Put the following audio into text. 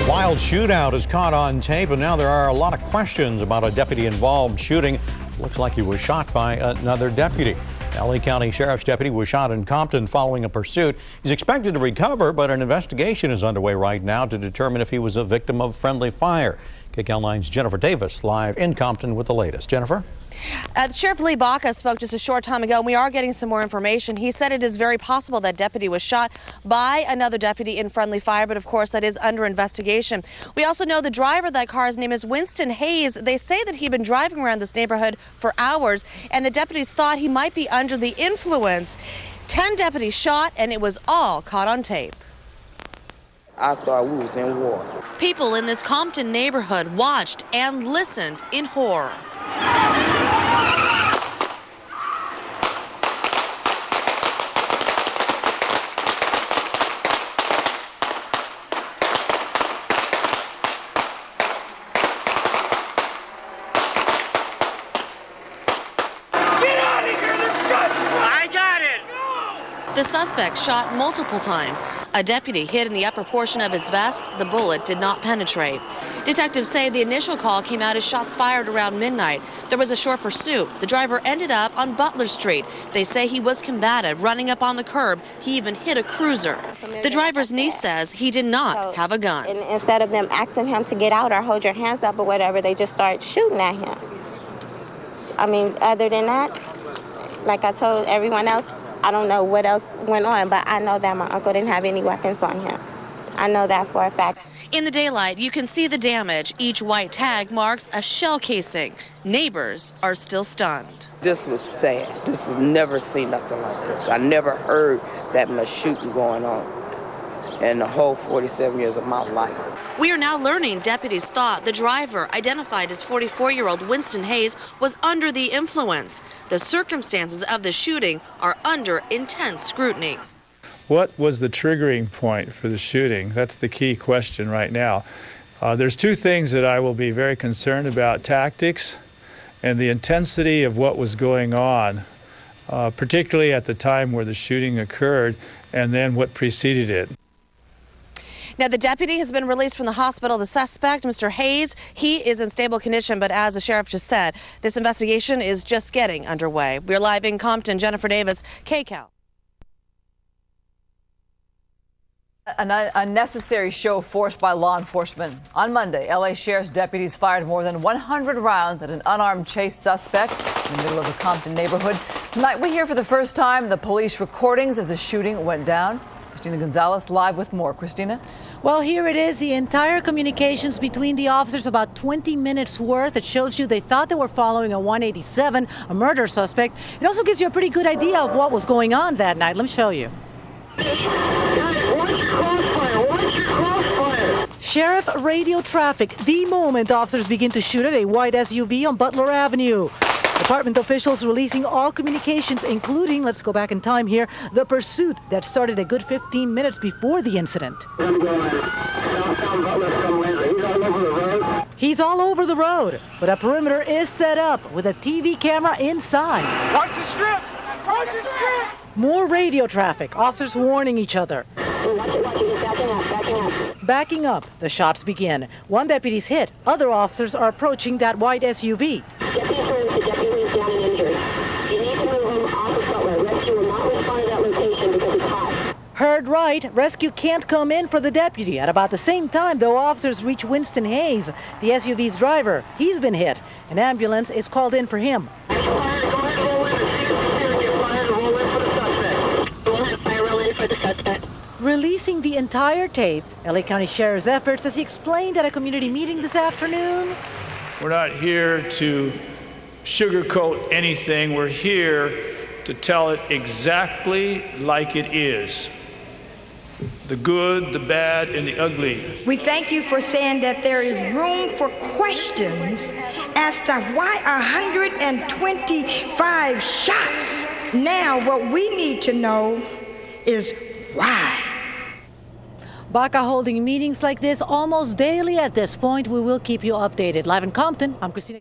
Wild shootout is caught on tape, and now there are a lot of questions about a deputy-involved shooting. Looks like he was shot by another deputy. LA County Sheriff's deputy was shot in Compton following a pursuit. He's expected to recover, but an investigation is underway right now to determine if he was a victim of friendly fire. KCAL 9's Jennifer Davis live in Compton with the latest. Jennifer? Sheriff Lee Baca spoke just a short time ago, and we are getting some more information. He said it is very possible that deputy was shot by another deputy in friendly fire, but of course that is under investigation. We also know the driver of that car's name is Winston Hayes. They say that he'd been driving around this neighborhood for hours, and the deputies thought he might be under the influence. 10 deputies shot, and it was all caught on tape. I thought we was in war. People in this Compton neighborhood watched and listened in horror. The suspect shot multiple times. A deputy hit in the upper portion of his vest. The bullet did not penetrate. Detectives say the initial call came out as shots fired around midnight. There was a short pursuit. The driver ended up on Butler Street. They say he was combative, running up on the curb. He even hit a cruiser. The driver's niece says he did not have a gun. And instead of them asking him to get out or hold your hands up or whatever, they just start shooting at him. I mean, other than that, like I told everyone else, I don't know what else went on, but I know that my uncle didn't have any weapons on him. I know that for a fact. In the daylight, you can see the damage. Each white tag marks a shell casing. Neighbors are still stunned. This was sad. This has never seen nothing like this. I never heard that much shooting going on in the whole 47 years of my life. We are now learning deputies thought the driver, identified as 44-year-old Winston Hayes, was under the influence. The circumstances of the shooting are under intense scrutiny. What was the triggering point for the shooting? That's the key question right now. There's two things that I will be very concerned about: tactics and the intensity of what was going on, particularly at the time where the shooting occurred, and then what preceded it. Now, the deputy has been released from the hospital. The suspect, Mr. Hayes, he is in stable condition, but as the sheriff just said, this investigation is just getting underway. We're live in Compton. Jennifer Davis, KCAL. An unnecessary show forced by law enforcement. On Monday, LA Sheriff's deputies fired more than 100 rounds at an unarmed chase suspect in the middle of the Compton neighborhood. Tonight, we hear for the first time the police recordings as the shooting went down. Christina Gonzalez live with more. Christina? Well, here it is, the entire communications between the officers, about 20 minutes worth. It shows you they thought they were following a 187, a murder suspect. It also gives you a pretty good idea of what was going on that night. Let me show you. Sheriff radio traffic. The moment officers begin to shoot at a white SUV on Butler Avenue. Department officials releasing all communications, including, let's go back in time here, the pursuit that started a good 15 minutes before the incident. He's all over the road, but a perimeter is set up with a TV camera inside. Watch the strip! Watch the strip! More radio traffic, officers warning each other. Backing up, the shots begin. One deputy's hit. Other officers are approaching that white SUV. Heard right, rescue can't come in for the deputy. At about the same time, though, officers reach Winston Hayes, the SUV's driver. He's been hit. An ambulance is called in for him. Releasing the entire tape, LA County Sheriff's efforts as he explained at a community meeting this afternoon. We're not here to sugarcoat anything. We're here to tell it exactly like it is. The good, the bad, and the ugly. We thank you for saying that there is room for questions as to why 125 shots. Now, what we need to know is why. Baca holding meetings like this almost daily at this point. We will keep you updated. Live in Compton, I'm Christina.